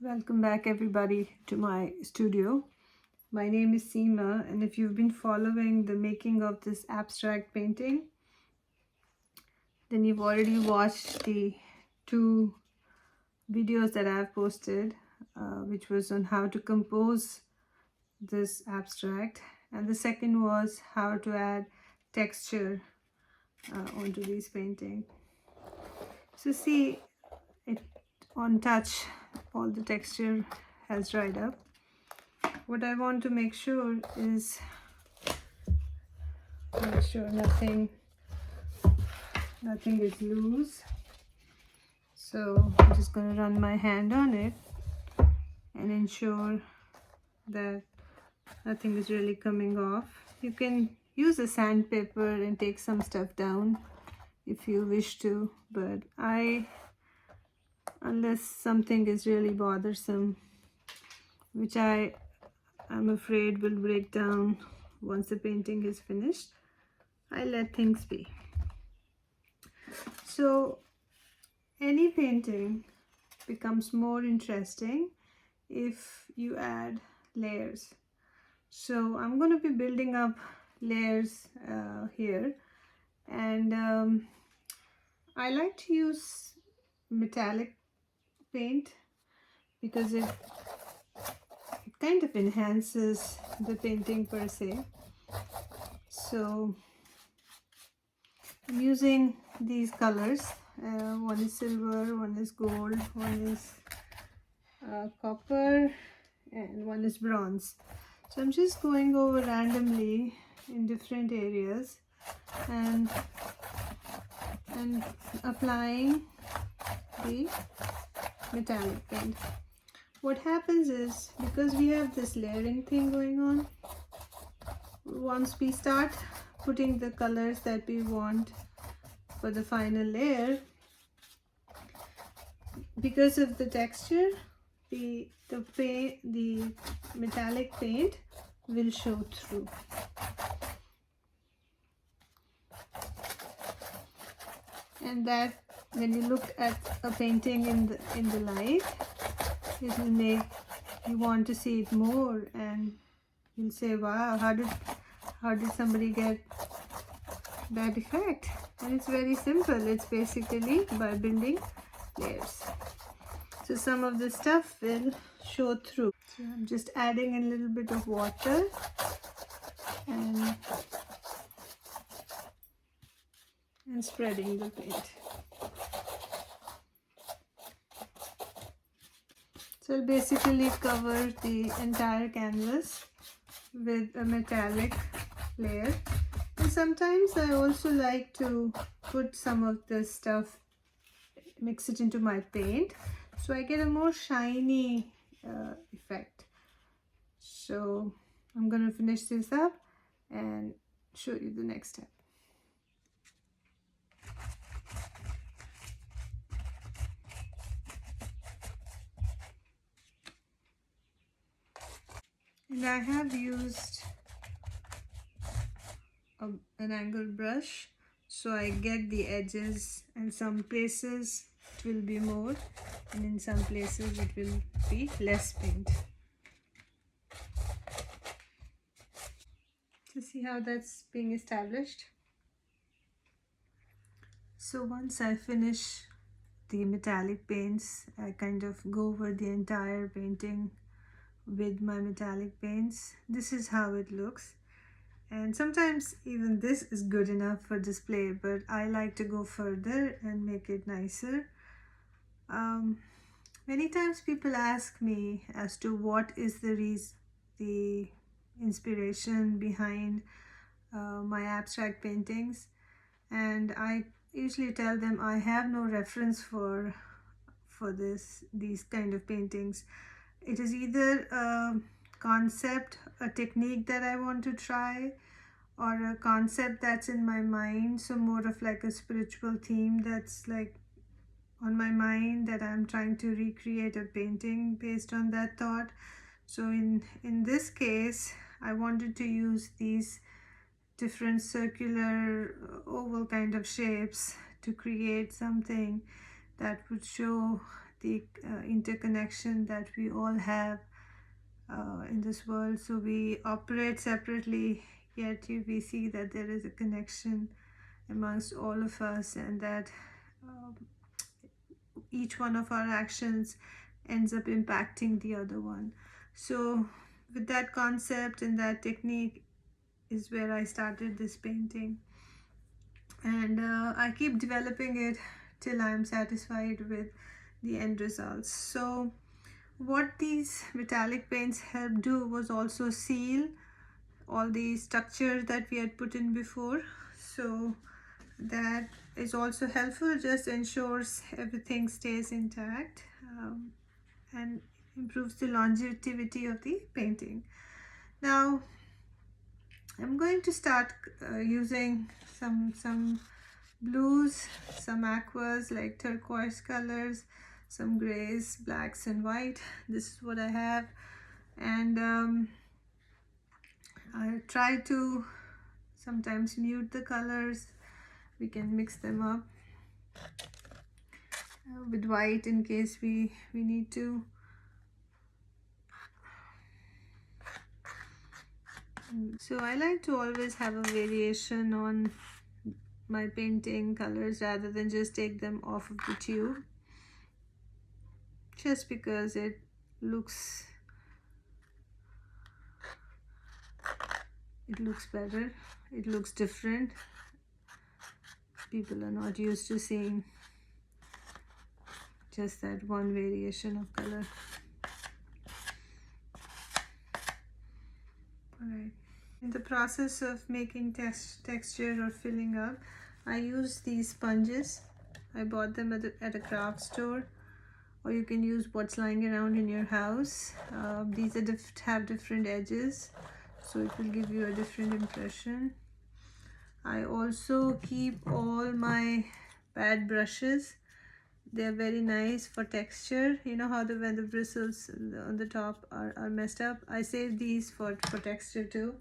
Welcome back everybody to my studio. My name is Seema, and if you've been following the making of this abstract painting, then you've already watched the two videos that I've posted, which was on how to compose this abstract, and the second was how to add texture onto this painting. So see, it on touch, all the texture has dried up. What I want to make sure is nothing is loose. So I'm just going to run my hand on it and ensure that nothing is really coming off. You can use a sandpaper and take some stuff down if you wish to, but unless something is really bothersome, which I'm afraid will break down once the painting is finished, I let things be. So any painting becomes more interesting if you add layers. So I'm going to be building up layers here, and I like to use metallic paint because it kind of enhances the painting per se. So I'm using these colors. One is silver, one is gold, one is copper, and one is bronze. So I'm just going over randomly in different areas and applying the metallic paint. What happens is, because we have this layering thing going on, once we start putting the colors that we want for the final layer, because of the texture, the metallic paint will show through. And that, when you look at a painting in the light, it will make you want to see it more, and you'll say, wow, how did somebody get that effect? And it's very simple. It's basically by building layers. So some of the stuff will show through. So I'm just adding a little bit of water and spreading the paint. So I'll basically cover the entire canvas with a metallic layer. And sometimes I also like to put some of this stuff, mix it into my paint, so I get a more shiny effect. So I'm going to finish this up and show you the next step. And I have used an angled brush, so I get the edges, and some places it will be more, and in some places it will be less paint. So see how that's being established. So once I finish the metallic paints, I kind of go over the entire painting with my metallic paints. This is how it looks, and sometimes even this is good enough for display, but I like to go further and make it nicer. Many times people ask me as to what is the inspiration behind my abstract paintings, and I usually tell them I have no reference for these kind of paintings. It is either a concept, a technique that I want to try, or a concept that's in my mind, so more of like a spiritual theme that's like on my mind, that I'm trying to recreate a painting based on that thought. So in this case, I wanted to use these different circular oval kind of shapes to create something that would show the interconnection that we all have in this world. So we operate separately, yet we see that there is a connection amongst all of us, and that uh, each one of our actions ends up impacting the other one. So with that concept and that technique is where I started this painting, and I keep developing it till I'm satisfied with the end results. So what these metallic paints help do was also seal all the structure that we had put in before. So that is also helpful, just ensures everything stays intact, and improves the longevity of the painting. Now I'm going to start using some blues, some aquas like turquoise colors, some grays, blacks and white. This is what I have, and I try to sometimes mute the colors. We can mix them up with white in case we need to. So I like to always have a variation on my painting colors rather than just take them off of the tube, just because it looks better, it looks different. People are not used to seeing just that one variation of color. Alright, in the process of making texture or filling up, I use these sponges. I bought them at a craft store, or you can use what's lying around in your house. These are have different edges, so it will give you a different impression. I also keep all my pad brushes. They're very nice for texture. You know how when the bristles on the top are messed up, I save these for texture too.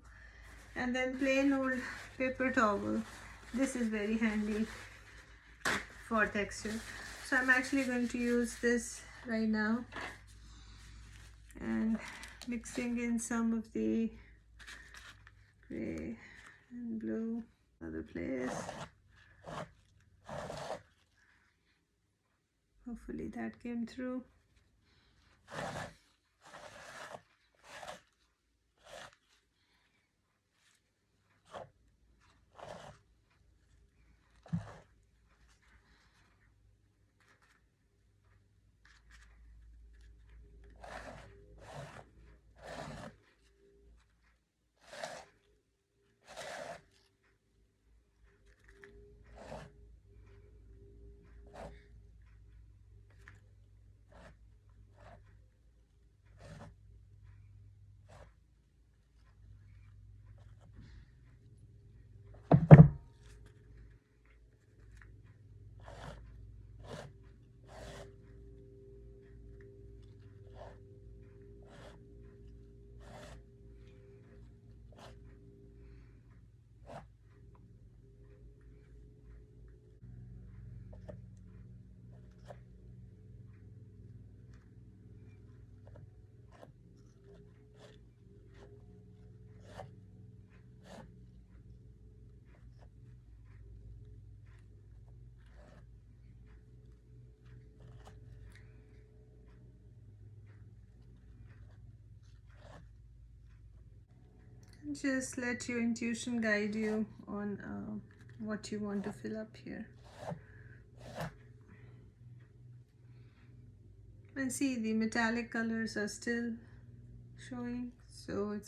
And then plain old paper towel. This is very handy for texture. So I'm actually going to use this right now and mixing in some of the gray and blue. Other place. Hopefully that came through. Just let your intuition guide you on what you want to fill up here. And see, the metallic colors are still showing, so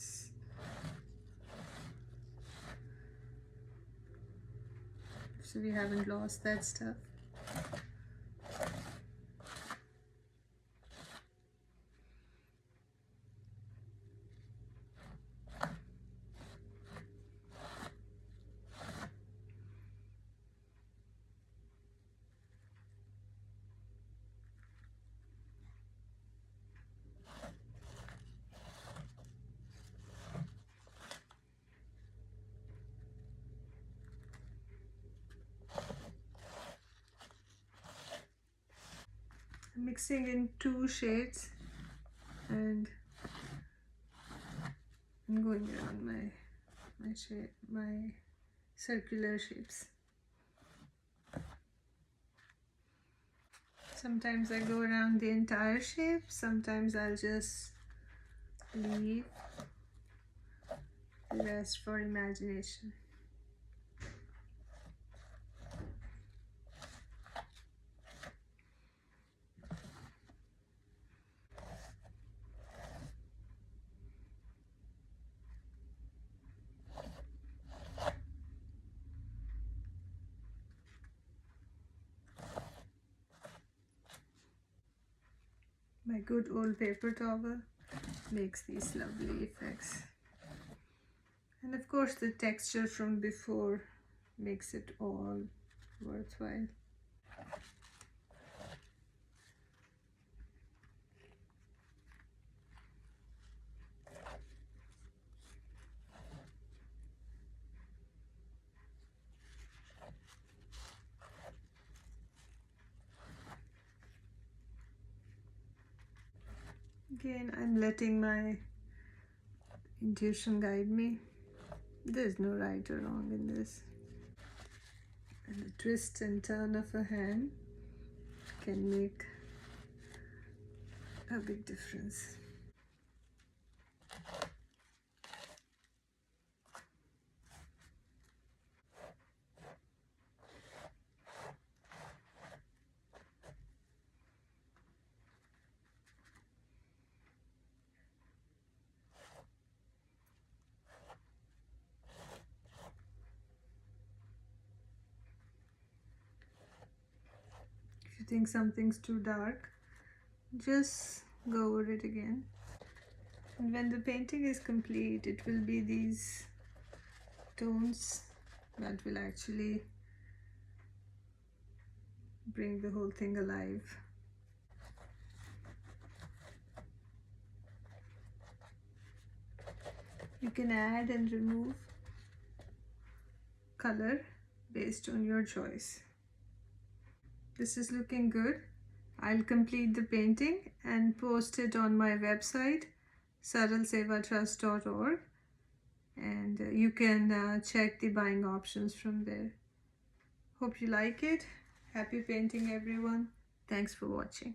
we haven't lost that stuff. mixing in 2 shades and I'm going around my circular shapes. Sometimes I go around the entire shape, sometimes I'll just leave the rest for imagination. My good old paper towel makes these lovely effects. And of course the texture from before makes it all worthwhile. Again, I'm letting my intuition guide me. There's no right or wrong in this. And the twist and turn of a hand can make a big difference. If you think something's too dark, just go over it again. And when the painting is complete, it will be these tones that will actually bring the whole thing alive. You can add and remove color based on your choice. This is looking good. I'll complete the painting and post it on my website saralsevatrust.org, and you can check the buying options from there. Hope you like it. Happy painting, everyone. Thanks for watching.